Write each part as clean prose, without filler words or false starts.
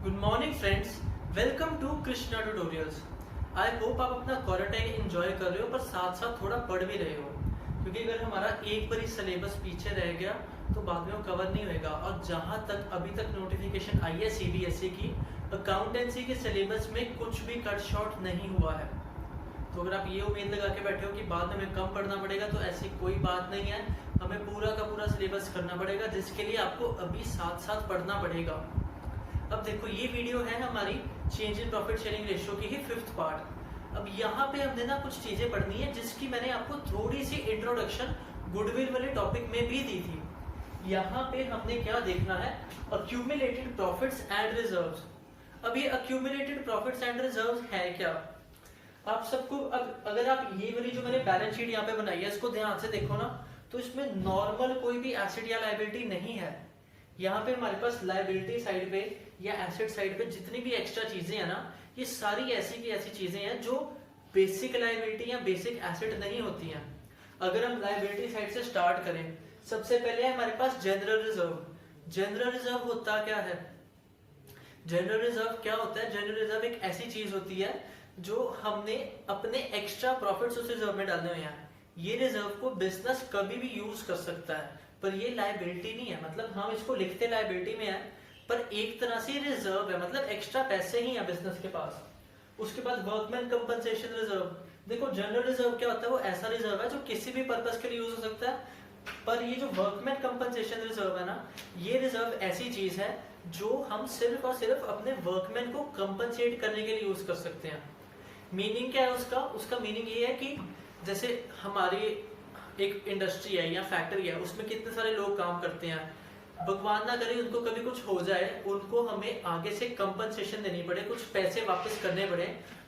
Good morning friends, welcome to Krishna tutorials. I hope आप अपना quarantine enjoy कर रहे हो, पर साथ साथ थोड़ा पढ़ भी रहे हो, क्योंकि अगर हमारा एक बार ही सिलेबस पीछे रह गया तो बाद में वो कवर नहीं होएगा। और जहाँ तक अभी तक नोटिफिकेशन आई है सीबीएसई की, अकाउंटेंसी के सिलेबस में कुछ भी कट शॉर्ट नहीं हुआ है। तो अगर आप ये उम्मीद लगा के बैठे हो कि बाद में हमें कम पढ़ना पड़ेगा, तो ऐसी कोई बात नहीं है। हमें पूरा का पूरा सिलेबस करना पड़ेगा, जिसके लिए आपको अभी साथ साथ पढ़ना पड़ेगा। अब देखो, ये वीडियो है हमारी change in profit sharing ratio की ही 5th पार्ट। अब यहाँ पे हमने ना कुछ चीजें पढ़नी है, जिसकी मैंने आपको थोड़ी सी इंट्रोडक्शन गुडविल वाले टॉपिक में भी दी थी। यहाँ पे हमने क्या देखना है, अक्यूमुलेटेड प्रॉफिट्स एंड रिजर्व्स। अब ये अक्यूमुलेटेड प्रॉफिट्स एंड रिजर्व्स है क्या? आप सबको अगर आप ये वाली जो मैंने बैलेंस शीट यहाँ पे बनाई है, इसको ध्यान से देखो ना, तो इसमें नॉर्मल कोई भी एसेट या लायबिलिटी नहीं है। यहाँ पे हमारे पास लायबिलिटी साइड पे या एसेट साइड पे जितनी भी एक्स्ट्रा चीजें हैं ना, ये सारी ऐसी की ऐसी चीजें हैं जो बेसिक लायबिलिटी या बेसिक एसेट नहीं होती हैं। अगर हम लायबिलिटी साइड से स्टार्ट करें, सबसे पहले है हमारे पास जनरल रिजर्व। जनरल रिजर्व होता क्या है? जनरल रिजर्व क्या होता है? जनरल रिजर्व एक ऐसी चीज होती है जो हमने अपने एक्स्ट्रा प्रॉफिट्स उस रिजर्व में डालने हुए हैं। ये रिजर्व को बिजनेस कभी भी यूज कर सकता है, पर ये लायबिलिटी नहीं है। मतलब हम इसको लिखते लायबिलिटी में है, पर एक तरह से रिजर्व है, मतलब एक्स्ट्रा पैसे ही है बिजनेस के पास। उसके बाद वर्कमैन कंपनसेशन रिजर्व। देखो, जनरल रिजर्व क्या होता है? वो ऐसा रिजर्व है जो किसी भी पर्पस के लिए यूज हो सकता है। पर ये जो वर्कमैन कंपनसेशन रिजर्व है ना, ये रिजर्व ऐसी चीज है जो हम सिर्फ और सिर्फ अपने वर्कमैन को कंपनसेट करने के लिए यूज कर सकते हैं। मीनिंग क्या है उसका? उसका मीनिंग ये है कि जैसे हमारी एक इंडस्ट्री है या फैक्ट्री है, उसमें कितने सारे लोग काम करते हैं। भगवान ना करे उनको कभी कुछ हो जाए, उनको हमें आगे से कंपनसेशन देनी पड़े, कुछ पैसे वापस करने पड़े,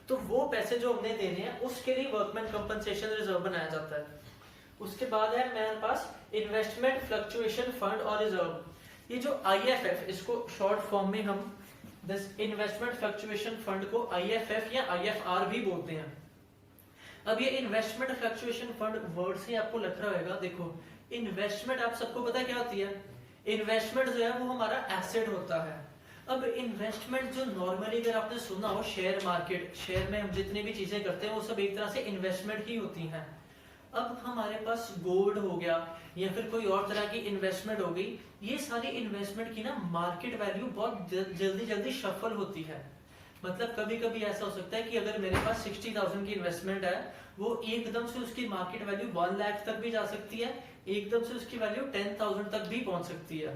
तो वो पैसे जो हमने देने हैं उसके लिए वर्कमैन कंपनसेशन रिजर्व बनाया जाता है। उसके बाद है मेरे पास इन्वेस्टमेंट फ्लक्चुएशन फंड और रिजर्व। ये जो आईएफएफ, इसको शॉर्ट फॉर्म में हम दिस इन्वेस्टमेंट फ्लक्चुएशन फंड को आईएफएफ या आईएफआर भी बोलते हैं। अब ये इन्वेस्टमेंट फ्लक्चुएशन फंड वर्ड से आपको लग रहा होगा। देखो, इन्वेस्टमेंट आप सबको पता है क्या होती है? इन्वेस्टमेंट जो है वो हमारा एसेट होता है। अब इन्वेस्टमेंट जो नॉर्मली अगर आपने सुना हो, शेयर मार्केट, शेयर में हम जितनी भी चीजें करते हैं वो सब एक तरह से इन्वेस्टमेंट ही होती हैं। अब हमारे पास गोल्ड हो गया या फिर कोई और तरह की इन्वेस्टमेंट हो गई, ये सारी इन्वेस्टमेंट की ना मार्केट वैल्यू बहुत जल्दी जल्दी शफल होती है। मतलब कभी कभी ऐसा हो सकता है कि अगर मेरे पास 60,000 की इन्वेस्टमेंट है, वो एकदम से उसकी मार्केट वैल्यू 1 लाख तक भी जा सकती है, एकदम से उसकी वैल्यू 10,000 तक भी पहुंच सकती है।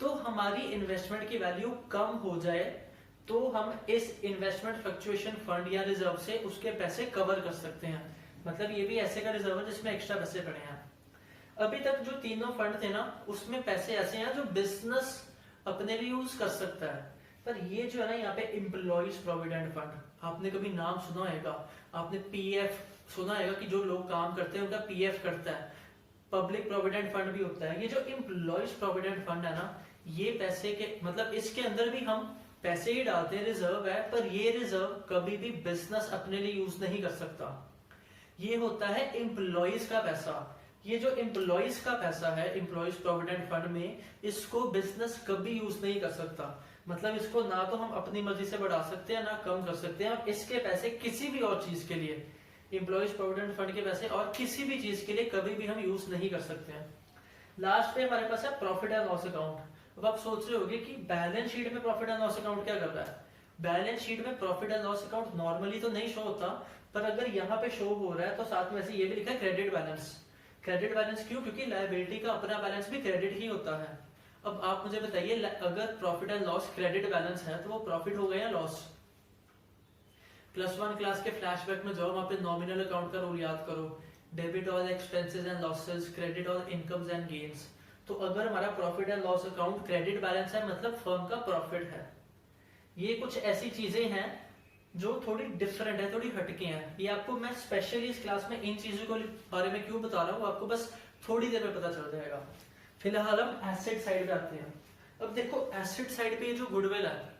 तो हमारी इन्वेस्टमेंट की वैल्यू कम हो जाए तो हम इस इन्वेस्टमेंट फ्लक्चुएशन फंड या रिजर्व से उसके पैसे कवर कर सकते हैं। मतलब ये भी ऐसे का रिजर्व है जिसमें एक्स्ट्रा पैसे पड़े हैं। अभी तक जो तीनों फंड थे ना, उसमें पैसे ऐसे हैं जो बिजनेस अपने लिए यूज कर सकता है। पर ये जो है ना, यहाँ पे एम्प्लॉइज प्रोविडेंट फंड, आपने कभी नाम सुना होगा, आपने पीएफ सुना होगा कि जो लोग काम करते हैं उनका पीएफ करता है। पब्लिक प्रोविडेंट फंड भी होता है। ये जो एम्प्लॉइज प्रोविडेंट फंड है ना, ये पैसे के मतलब इसके अंदर भी हम पैसे ही डालते हैं, रिजर्व है, पर ये रिजर्व कभी भी बिजनेस अपने लिए यूज नहीं कर सकता। ये होता है एम्प्लॉइज का पैसा। ये जो एम्प्लॉइज का पैसा है एम्प्लॉइज प्रोविडेंट फंड में, इसको बिजनेस कभी यूज नहीं कर सकता। मतलब इसको ना तो हम अपनी मर्जी से बढ़ा सकते हैं ना कम कर सकते हैं। इसके पैसे किसी भी और चीज के लिए, एम्प्लॉइज प्रोविडेंट फंड के पैसे और किसी भी चीज के लिए कभी भी हम यूज नहीं कर सकते हैं। लास्ट पे हमारे पास है प्रॉफिट एंड लॉस अकाउंट। अब आप सोच रहे होंगे कि बैलेंस शीट में प्रॉफिट एंड लॉस अकाउंट क्या कर रहा है? बैलेंस शीट में profit and loss account normally तो नहीं शो होता, पर अगर यहाँ पे शो हो रहा है तो साथ में ऐसे ये भी लिखा है क्रेडिट बैलेंस। क्रेडिट बैलेंस क्यों? क्योंकि लायबिलिटी का अपना बैलेंस भी क्रेडिट ही होता है। अब आप मुझे बताइए, अगर profit and loss credit balance है तो वो प्रॉफिट हो गया या लॉस? +1 क्लास के फ्लैशबैक में जाओ, वहां पे नॉमिनल अकाउंट का रूल याद करो, debit all expenses and losses, credit all incomes and gains. तो अगर हमारा profit and loss account credit balance है, मतलब फर्म का प्रॉफिट है। ये कुछ ऐसी चीजें हैं जो थोड़ी डिफरेंट है, थोड़ी हटके हैं। ये आपको मैं स्पेशली इस क्लास में इन चीजों के बारे में क्यों बता रहा हूँ, आपको बस थोड़ी देर में पता चल जाएगा। फिलहाल हम एसेट साइड पे आते हैं। अब देखो, एसेट साइड पे ये जो गुडविल है,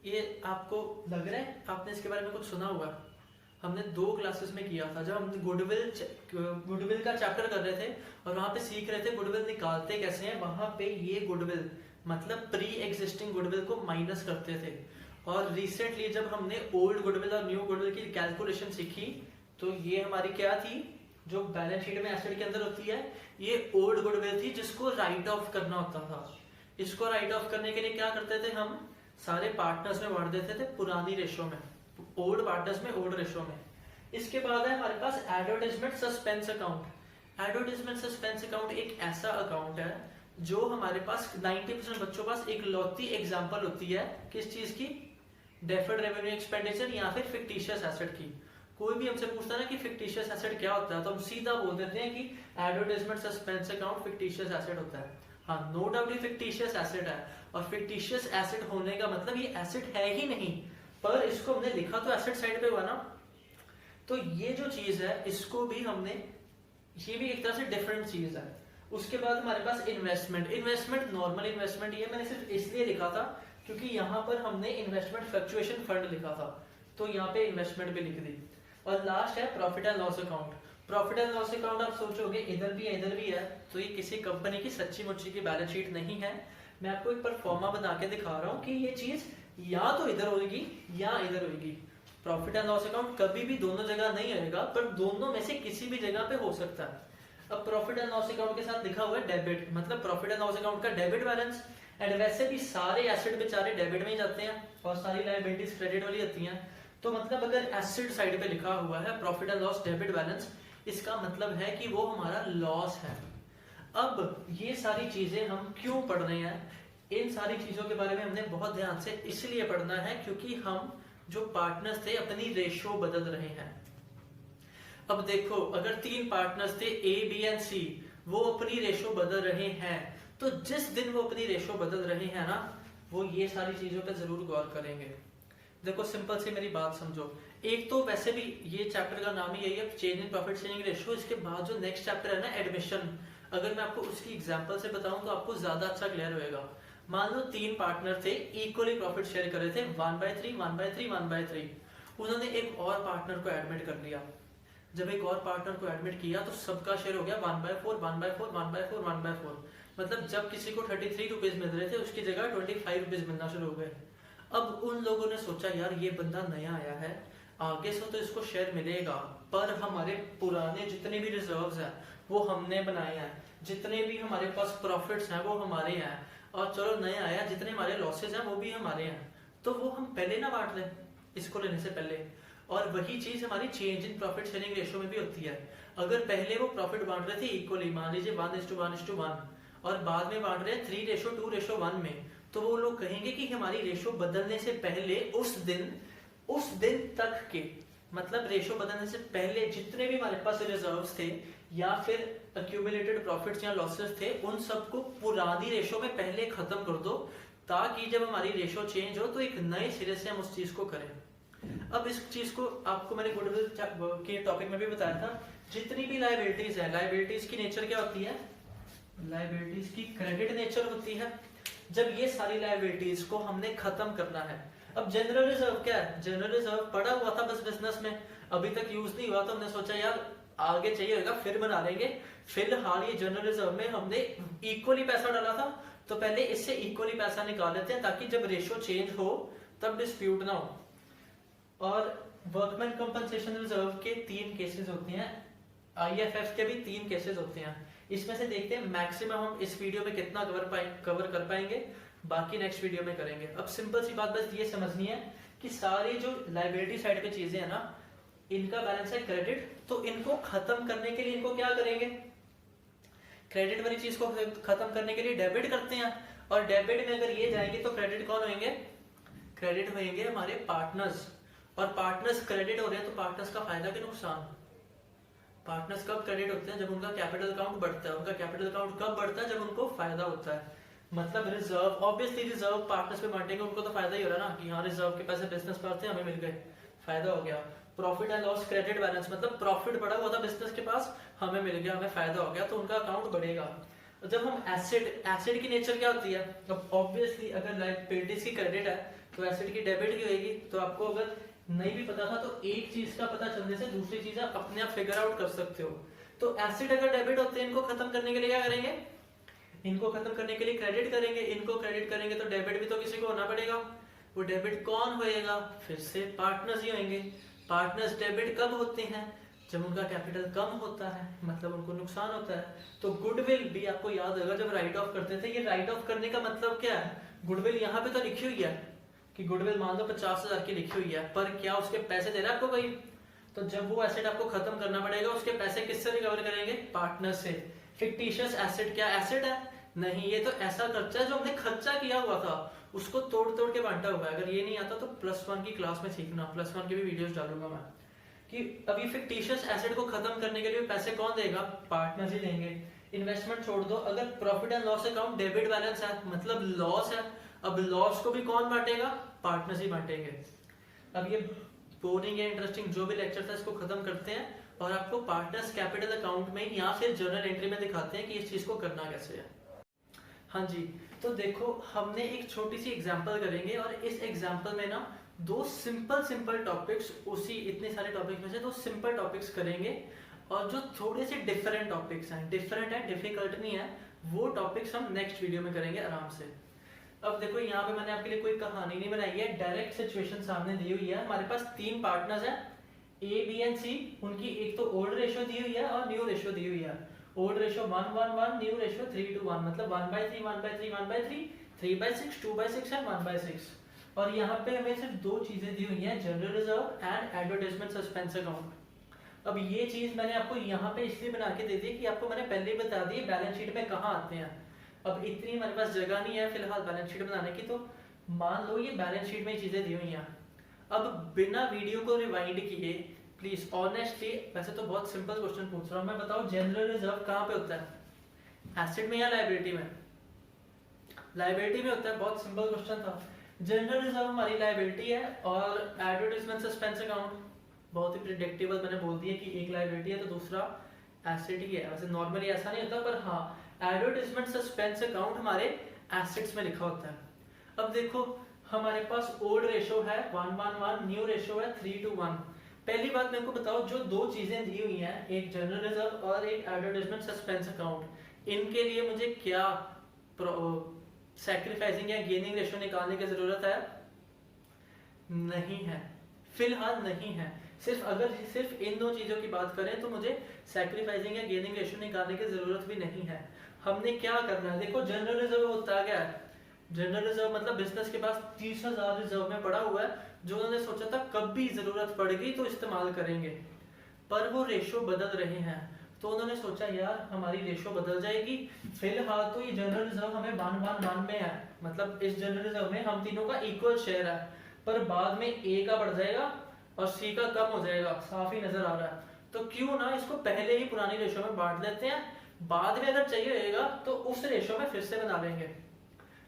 ये आपको लग रहा है आपने इसके बारे में कुछ सुना हुआ? हमने 2 क्लासेस में किया था, जब हम गुडविल का चैप्टर कर रहे थे और वहां पे सीख रहे थे गुडविल निकालते कैसे हैं। वहां पे ये गुडविल मतलब प्री एग्जिस्टिंग गुडविल को माइनस करते थे। और रिसेंटली जब हमने ओल्ड गुडविल और न्यू गुडविल की कैलकुलेशन सीखी तो ये हमारी क्या थी, जो बैलेंस शीट में एसेट के अंदर होती है, ये ओल्ड गुडविल थी जिसको राइट ऑफ करना होता था। इसको राइट ऑफ करने के लिए क्या करते थे, हम सारे पार्टनर्स में बांट देते थे पुरानी रेशो में, ओल्ड पार्टनर्स में ओल्ड रेशो में। इसके बाद है हमारे पास advertisement suspense account. Advertisement suspense account एक ऐसा अकाउंट है जो हमारे पास 90% बच्चों पास एक लौती एग्जांपल होती है, किस चीज की, डेफर्ड रेवेन्यू एक्सपेंडिचर या फिर फिक्टिशियस एसेट की। कोई भी हमसे पूछता है ना कि फिक्टिशियस एसेट क्या होता है, तो हम सीधा बोल देते हैं कि advertisement suspense account fictitious asset होता है। हाँ, नो डाउट ये फिक्टिशियस एसेट है, और फिक्टिशियस एसेट होने का मतलब ये एसेट है ही नहीं, पर इसको हमने लिखा तो एसेट साइड पे हुआ ना। तो ये जो चीज है इसको भी हमने, ये भी एक तरह से डिफरेंट चीज है। उसके बाद हमारे पास इन्वेस्टमेंट। इन्वेस्टमेंट नॉर्मल इन्वेस्टमेंट, ये मैंने सिर्फ इसलिए लिखा था क्योंकि यहाँ पर हमने इन्वेस्टमेंट फ्लक्चुएशन फंड लिखा था, तो यहाँ पे इन्वेस्टमेंट भी लिख दी। और लास्ट है profit and loss account. Profit and loss account आप सोचोगे इधर भी है इधर भी है, तो ये किसी कंपनी की सच्ची मुच्ची की बैलेंस शीट नहीं है। मैं आपको एक परफॉर्मा बना के दिखा रहा हूँ कि ये चीज या तो इधर होगी या इधर होगी। प्रॉफिट एंड लॉस अकाउंट कभी भी दोनों जगह नहीं आएगा, पर दोनों में से किसी भी जगह पे हो सकता है। अब प्रॉफिट एंड लॉस अकाउंट के साथ लिखा हुआ है डेबिट, मतलब प्रॉफिट एंड लॉस अकाउंट का डेबिट बैलेंस। एंड वैसे भी सारे एसेट बेचारे डेबिट में ही जाते हैं और सारी लायबिलिटीज क्रेडिट वाली होती हैं। तो मतलब अगर एसेट साइड पे लिखा हुआ है profit and loss debit balance, इसका मतलब है कि वो हमारा लॉस है। अब ये सारी चीजें हम क्यों पढ़ रहे हैं, इन सारी चीजों के बारे में हमने बहुत ध्यान से इसलिए पढ़ना है क्योंकि हम जो पार्टनर्स थे अपनी रेशो बदल रहे हैं। अब देखो, अगर 3 पार्टनर्स थे ए बी एंड सी, वो अपनी रेशो बदल रहे हैं, तो जिस दिन वो अपनी रेशो बदल रहे हैं ना, वो ये सारी चीजों पे जरूर गौर करेंगे। देखो सिंपल सी मेरी बात समझो, एक तो वैसे भी ये चैप्टर का नाम ही यही है, change in profit sharing ratio. इसके बाद जो नेक्स्ट चैप्टर है ना एडमिशन, अगर मैं आपको उसकी एग्जांपल से बताऊं तो आपको ज्यादा अच्छा क्लियर होएगा। मान लो 3 पार्टनर थे, इक्वली प्रॉफिट शेयर कर रहे थे 1/3 1/3 1/3। उन्होंने एक और पार्टनर को एडमिट कर लिया। जब एक और पार्टनर को एडमिट किया तो सबका शेयर हो गया 1/4 1/4 1/4 1/4। मतलब जब किसी को 33 रुपीज मिल रहे थे उसकी जगह 25 रुपीज मिलना शुरू हो गए। अब उन लोगों ने सोचा यार ये बंदा नया आया है, आगे से तो इसको शेयर मिलेगा, पर हमारे पुराने जितने भी रिजर्व्स हैं वो हमने बनाए हैं, जितने भी हमारे पास प्रॉफिट्स हैं वो हमारे हैं, और चलो नया आया जितने हमारे लॉसेज हैं वो भी हमारे हैं, तो वो हम पहले ना बांट लें इसको लेने से पहले। और वही चीज हमारी change in profit sharing ratio में भी होती है। अगर पहले वो प्रॉफिट बांट रहे थे इक्वली, मान लीजिए 1:1:1, और बाद में बांट रहे हैं 3:2:1 में, तो वो लोग कहेंगे कि हमारी रेशो बदलने से पहले उस दिन तक के, मतलब रेशो बदलने से पहले जितने भी हमारे पास रिजर्व्स थे या फिर अक्यूमुलेटेड प्रॉफिट्स या लॉसेस थे, उन सबको पुरानी रेशो में पहले खत्म कर दो, ताकि जब हमारी रेशो चेंज हो तो एक नए सिरे से हम उस चीज को करें। अब इस चीज को आपको मैंने गुडविल के टॉपिक में भी बताया था, जितनी भी लायबिलिटीज है, लायबिलिटीज की नेचर क्या होती है, लायबिलिटीज की क्रेडिट नेचर होती है। जब ये सारी लायबिलिटीज को हमने खत्म करना है, अब जनरल रिजर्व क्या है, जनरल रिजर्व पड़ा हुआ था बस बिजनेस में, अभी तक यूज नहीं हुआ, तो हमने सोचा यार आगे चाहिए होगा फिर बना लेंगे। फिलहाल ये जनरल रिजर्व में हमने इक्वली पैसा डाला था, तो पहले इससे इक्वली पैसा निकाल लेते हैं ताकि जब रेशियो चेंज हो तब डिस्प्यूट ना हो। और वर्कमैन कंपनसेशन रिजर्व के 3 केसेस होते हैं, आईएफएफ के भी 3 केसेस होते हैं। इसमें से देखते हैं मैक्सिमम हम इस वीडियो में कितना कवर कर पाएंगे, बाकी नेक्स्ट वीडियो में करेंगे। अब सिंपल सी बात बस ये समझनी है कि सारी जो लायबिलिटी साइड पे चीजें हैं ना, इनका बैलेंस है क्रेडिट, तो इनको खत्म करने के लिए इनको क्या करेंगे, क्रेडिट वाली चीज को खत्म करने के लिए डेबिट करते हैं, और डेबिट में अगर ये जाएंगे तो क्रेडिट कौन होंगे, क्रेडिट होंगे हमारे पार्टनर्स। और पार्टनर्स क्रेडिट हो रहे हैं तो पार्टनर्स का फायदा कि नुकसान, पार्टनर्स कब क्रेडिट होते हैं, जब उनका कैपिटल अकाउंट बढ़ता है। उनका कैपिटल अकाउंट कब बढ़ता है, जब उनको फायदा होता है। मतलब रिजर्व, ऑब्वियसली रिजर्व पार्टनर्स पे बांटेंगे, उनको तो फायदा ही हो रहा है ना कि हाँ रिजर्व के पैसे बिजनेस पर थे हमें मिल गए, फायदा हो गया। Profit and loss credit balance, मतलब प्रॉफिट बढ़ा हुआ था बिजनेस के पास, हमें मिल गया, हमें फायदा हो गया, तो उनका अकाउंट बढ़ेगा। जब हम एसिड की नेचर क्या होती है, अब ऑब्वियसली अगर लायबिलिटीज की क्रेडिट है तो एसिड की डेबिट की होगी। तो आपको अगर नहीं भी पता था तो एक चीज का पता चलने से दूसरी चीज आप अपने आप फिगर आउट कर सकते हो। तो एसिड अगर डेबिट होते हैं, इनको खत्म करने के लिए क्या करेंगे, इनको खत्म करने के लिए क्रेडिट करेंगे, इनको क्रेडिट करेंगे तो डेबिट भी तो किसी को होना पड़ेगा। वो डेबिट कौन होएगा? फिर से पार्टनर्स ही होंगे। पार्टनर्स डेबिट कब होते हैं? जब उनका कैपिटल कम होता है, मतलब उनको नुकसान होता है। तो गुडविल भी आपको याद होगा जब राइट ऑफ करते थे, ये राइट ऑफ करने का मतलब क्या है? गुडविल यहाँ पे तो लिखी हुई है कि गुडविल मान लो 50,000 की लिखी हुई है, पर क्या उसके पैसे दे रहा है आपको कोई? तो जब वो एसेट आपको खत्म करना पड़ेगा, उसके पैसे किससे रिकवर करेंगे? पार्टनर से। फिक्टिशियस एसेट क्या एसेट है? नहीं, ये तो ऐसा खर्चा है जो हमने खर्चा किया हुआ था, उसको तोड़ तोड़ के बांटा हुआ है। अगर ये नहीं आता तो +1 की क्लास में सीखना, +1 की भी वीडियोस डालूंगा मैं। कि अभी फिक्टिशियस एसेट को खत्म करने के लिए पैसे कौन देगा? पार्टनर्स ही देंगे। इन्वेस्टमेंट छोड़ दो, अगर profit and loss account debit balance है, मतलब लॉस है, अब लॉस को भी कौन बांटेगा? पार्टनर्स ही बांटेंगे। अब ये बोरिंग या इंटरेस्टिंग जो भी लेक्चर था इसको खत्म करते हैं और आपको पार्टनर्स कैपिटल अकाउंट में या फिर जर्नल एंट्री में दिखाते हैं कि इस चीज को करना कैसे है। हाँ जी, तो देखो हमने एक छोटी सी एग्जांपल करेंगे और इस एग्जांपल में ना दो सिंपल टॉपिक्स, उसी इतने सारे टॉपिक्स में से दो सिंपल टॉपिक्स करेंगे और जो थोड़े से डिफरेंट टॉपिक्स हैं, डिफरेंट है, डिफिकल्ट नहीं है, वो टॉपिक्स हम नेक्स्ट वीडियो में करेंगे आराम से। अब देखो यहाँ पे मैंने आपके लिए कोई कहानी नहीं बनाई है, डायरेक्ट सिचुएशन सामने दी हुई है। हमारे पास 3 पार्टनर्स हैं ए, बी एंड सी। उनकी एक तो ओल्ड रेशियो दी हुई है और न्यू रेशियो दी हुई है। ओल्ड रेशियो 1:1, न्यू रेशियो 3:1, मतलब 1/3, 1/3, 1/3, 3/6, 2/6 एंड 1/6। और यहाँ पे हमें सिर्फ 2 चीजें दी हुई हैं, general reserve and advertisement suspense account. अब ये चीज मैंने आपको यहाँ पे इसलिए बना के दे दी कि आपको मैंने पहले ही बता दी बैलेंस शीट में कहाँ आते हैं। अब इतनी हमारे पास जगह नहीं है फिलहाल बैलेंस शीट बनाने की, तो मान लो ये बैलेंस शीट में चीजें दी हुई हैं। अब बिना वीडियो को रिवाइंड किए प्लीज ऑनेस्टली, वैसे तो बहुत सिंपल क्वेश्चन पूछ रहा हूँ मैं, बताओ जनरल रिजर्व कहाँ पे होता है? एसेट में या लायबिलिटी में? लायबिलिटी में होता है। बहुत सिंपल क्वेश्चन था। जनरल रिजर्व हमारी लायबिलिटी है और एडवर्टाइजमेंट सस्पेंस अकाउंट बहुत ही प्रिडिक्टेबल, मैंने बोल दिया कि एक लायबिलिटी है तो दूसरा एसेट ही है। वैसे नॉर्मली ऐसा नहीं होता, पर हाँ एडवर्टाइजमेंट सस्पेंस अकाउंट हमारे एसेट्स में लिखा होता है। अब देखो हमारे पास ओल्ड रेशियो है 1:1, न्यू रेशियो है 3:1। पहली बात मेरे को बताओ, जो 2 चीजें दी हुई हैं, एक जनरल रिजर्व और एक एडवर्टाइजमेंट सस्पेंस अकाउंट, इनके लिए मुझे क्या सैक्रिफाइसिंग या गेनिंग रेशियो निकालने की जरूरत है? नहीं है, फिलहाल नहीं है। सिर्फ इन 2 चीजों की बात करें तो मुझे सैक्रिफाइसिंग या गेनिंग रेशियो निकालने की जरूरत भी नहीं है। हमने क्या करना है, देखो जनरल रिजर्व होता क्या है? जनरल रिजर्व मतलब बिजनेस के पास 30,000 रिजर्व में पड़ा हुआ है, जो उन्होंने सोचा था कभी जरूरत पड़ेगी तो इस्तेमाल करेंगे, पर वो रेशो बदल रहे हैं। तो उन्होंने सोचा यार हमारी रेशो बदल जाएगी, फिलहाल तो ये जनरल रिजर्व हमें 1:1 में है, मतलब इस जनरल रिजर्व में हम तीनों का इक्वल शेयर है, पर बाद में ए का बढ़ जाएगा और सी का कम हो जाएगा, साफ ही नजर आ रहा है। तो क्यों ना इसको पहले ही पुरानी रेशो में बांट लेते हैं, बाद में अगर चाहिए होगा तो उस रेशो में फिर से बना लेंगे।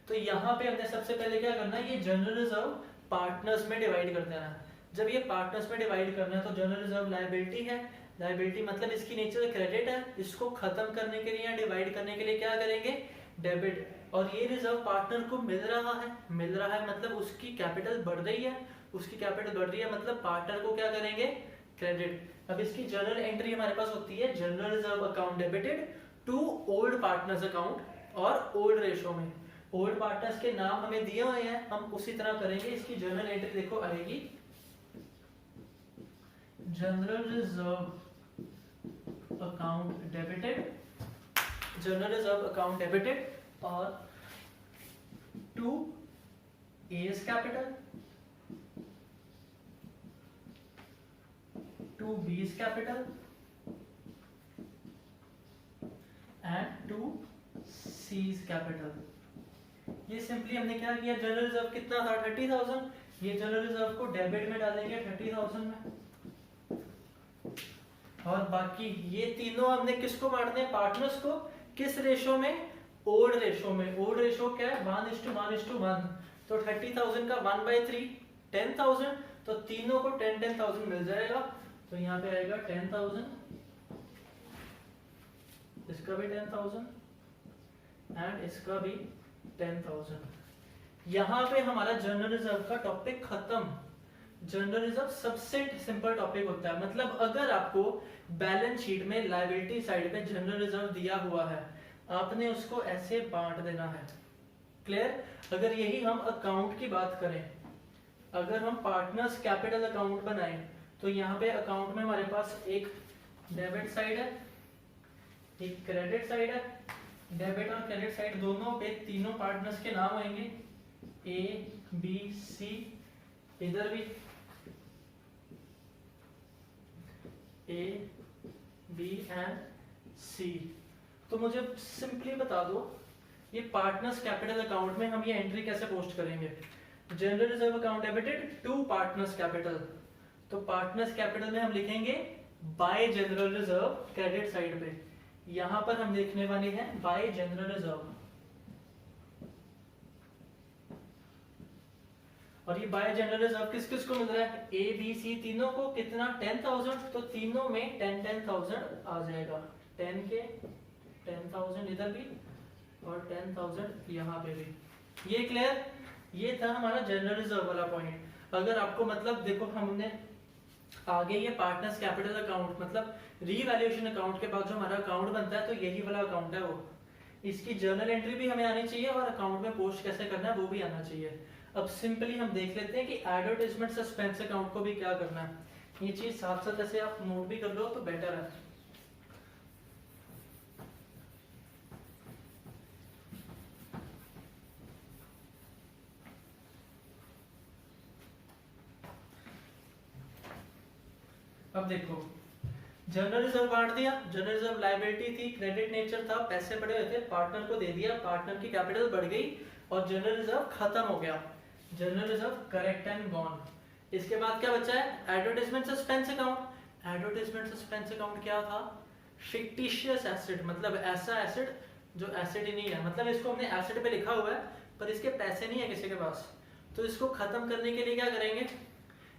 तो यहाँ पे हमने सबसे पहले क्या करना है, ये जनरल रिजर्व पार्टनर्स में डिवाइड कर देना है। जब ये पार्टनर्स में डिवाइड करना है तो जनरल रिजर्व लायबिलिटी है, लायबिलिटी मतलब इसकी नेचर क्रेडिट है, इसको खत्म करने के लिए या डिवाइड करने के लिए क्या करेंगे? डेबिट। और ये रिजर्व पार्टनर को मिल रहा है मतलब उसकी कैपिटल बढ़ रही है, उसकी कैपिटल बढ़ रही है मतलब पार्टनर को क्या करेंगे? क्रेडिट। अब इसकी जर्नल एंट्री हमारे पास होती है general reserve account debited to old partners account और ओल्ड रेशो में। ओल्ड पार्टनर्स के नाम हमें दिए हुए हैं, हम उसी तरह करेंगे। इसकी जर्नल एंट्री देखो आएगी general reserve account debited, general reserve account debited और to A's capital, to B's capital and to C's capital. ये सिंपली हमने क्या किया, जनरल रिजर्व कितना था 30,000, ये जनरल रिजर्व को डेबिट में डालेंगे 30,000 में, और बाकी ये तीनों हमने किसको बांटने हैं? पार्टनर्स को। किस रेशो में? ओल्ड रेशो में। ओल्ड रेशो क्या है? 1:1:1। तो 30,000 का 1/3 10,000, तो तीनों को 10,000 मिल जाएगा। तो यहाँ पे आएगा 10,000, इसका भी 10,000 एंड इसका भी 10,000। यहाँ पे हमारा जनरल रिजर्व का टॉपिक खत्म। जनरल रिजर्व सबसे सिंपल टॉपिक होता है, मतलब अगर आपको बैलेंस शीट में लायबिलिटी साइड पे जनरल रिजर्व दिया हुआ है, आपने उसको ऐसे बांट देना है। क्लियर? अगर यही हम अकाउंट की बात करें, अगर हम पार्टनर्स कैपिटल अकाउंट बनाएं तो यहाँ पे अकाउंट में हमारे पास एक डेबिट साइड है, एक क्रेडिट साइड है। डेबिट और क्रेडिट साइड दोनों पे तीनों पार्टनर्स के नाम होंगे, ए बी सी। इधर भी ए बी एंड सी। तो मुझे सिंपली बता दो ये पार्टनर्स कैपिटल अकाउंट में हम ये एंट्री कैसे पोस्ट करेंगे। General reserve account debited to partners capital, तो पार्टनर्स कैपिटल में हम लिखेंगे by general reserve credit side पे। यहां पर हम लिखने वाले हैं बाय जनरल रिजर्व, और ये बाय जनरल रिजर्व किस किस को मिल रहा है, ए बी सी तीनों को। कितना? 10,000। तो तीनों में 10,000 आ जाएगा। 10 के 10,000 इधर भी और 10,000 यहाँ पे भी। ये क्लियर? ये था हमारा जनरल रिजर्व वाला पॉइंट। अगर आपको मतलब देखो हमने आगे ये पार्टनर्स कैपिटल अकाउंट मतलब रीवैल्यूएशन अकाउंट के बाद जो हमारा अकाउंट बनता है तो यही वाला अकाउंट है वो। इसकी जर्नल एंट्री भी हमें आनी चाहिए और अकाउंट में पोस्ट कैसे करना है वो भी आना चाहिए। अब सिंपली हम देख लेते हैं कि एडवर्टाइजमेंट सस्पेंस अकाउंट को भी क्या करना है। ये चीज साथ साथ ऐसे आप नोट भी कर लो तो बेटर है। अब देखो जनरल रिजर्व बांट दिया। जनरल रिजर्व लायबिलिटी थी, क्रेडिट नेचर था, पैसे पड़े हुए थे, पार्टनर को दे दिया, पार्टनर की कैपिटल बढ़ गई और जनरल रिजर्व खत्म हो गया। General reserve correct and gone. इसके बाद क्या बचा है? Advertisement suspense account. Advertisement suspense account क्या था? फिक्टिशियस एसेट, मतलब ऐसा एसेट जो एसेट ही नहीं है, मतलब इसको हमने एसेट पे लिखा हुआ है पर इसके पैसे नहीं है किसी के पास। तो इसको खत्म करने के लिए क्या करेंगे?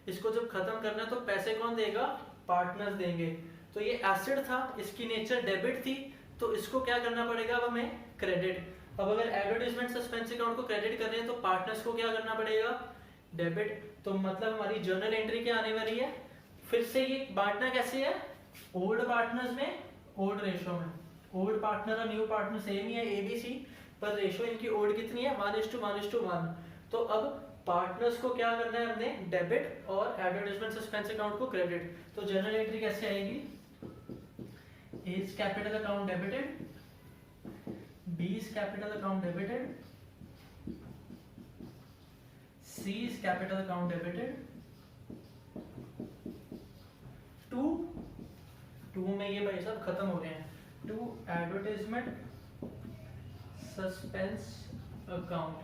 इसको जब खत्म करना है तो पैसे कौन देगा? पार्टनर्स देंगे। तो ये एसेट था, इसकी नेचर डेबिट थी, तो इसको क्या करना पड़ेगा? अब हमें क्रेडिट। अब अगर एडवर्टाइजमेंट सस्पेंस अकाउंट को क्रेडिट कर रहे हैं तो पार्टनर्स को क्या करना पड़ेगा? डेबिट। तो मतलब हमारी जर्नल एंट्री क्या आने वाली है? फिर से ये बांटना कैसे है? ओल्ड पार्टनर्स में ओल्ड रेशो में। ओल्ड पार्टनर और न्यू पार्टनर सेम ही है एबीसी, पर रेशो इनकी ओल्ड कितनी है? 1:1:1। तो अब पार्टनर्स को क्या करना है हमने? डेबिट, और एडवर्टाइजमेंट सस्पेंस अकाउंट को क्रेडिट। तो जर्नल एंट्री कैसे आएगी? A is capital account debited, B is capital account debited, C is capital account debited, to में ये भाई साहब खत्म हो रहे हैं। To advertisement suspense account.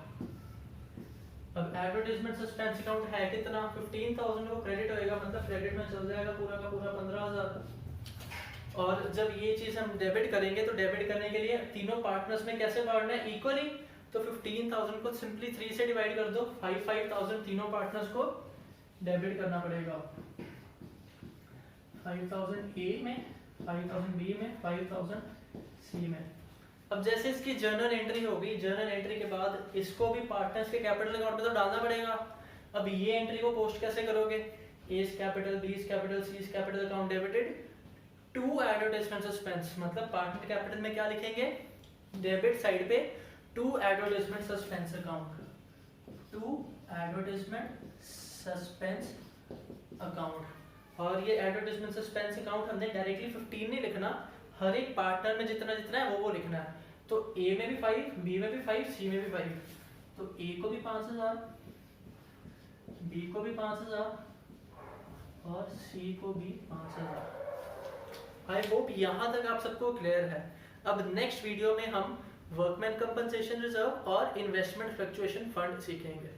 अब एडवर्टाइजमेंट सस्पेंस अकाउंट है कितना? 15,000 को क्रेडिट होएगा, मतलब क्रेडिट में चल जाएगा पूरा का पूरा 15,000। और जब ये चीज हम डेबिट करेंगे तो डेबिट करने के लिए तीनों पार्टनर्स में कैसे बांटना है? इक्वली। तो 15,000 को सिंपली 3 से डिवाइड कर दो। 5,000 तीनों पार्टनर्स को डेबिट करना पड़ेगा। 5,000 ए में, 5,000 बी में, 5,000 सी में। अब जैसे इसकी जर्नल एंट्री होगी, जर्नल एंट्री के बाद इसको भी पार्टनर्स के कैपिटल अकाउंट में तो डालना पड़ेगा। अब ये एंट्री को पोस्ट कैसे करोगे? A's capital, B's capital, C's capital account debited to advertisement suspense. मतलब पार्टनर कैपिटल में क्या लिखेंगे? डेबिट साइड पे to advertisement suspense account, to advertisement suspense account. और ये एडवर्टाइजमेंट सस्पेंस अकाउंट हमने डायरेक्टली 15 नहीं लिखना, हर एक पार्टनर में जितना जितना है वो लिखना है। तो ए में भी 5, बी में भी 5, सी में भी 5। तो ए को भी 5,000, बी को भी 5,000 और सी को भी 5,000। आई होप यहाँ तक आप सबको क्लियर है। अब नेक्स्ट वीडियो में हम वर्कमैन कंपनसेशन रिजर्व और इन्वेस्टमेंट फ्लक्चुएशन फंड सीखेंगे।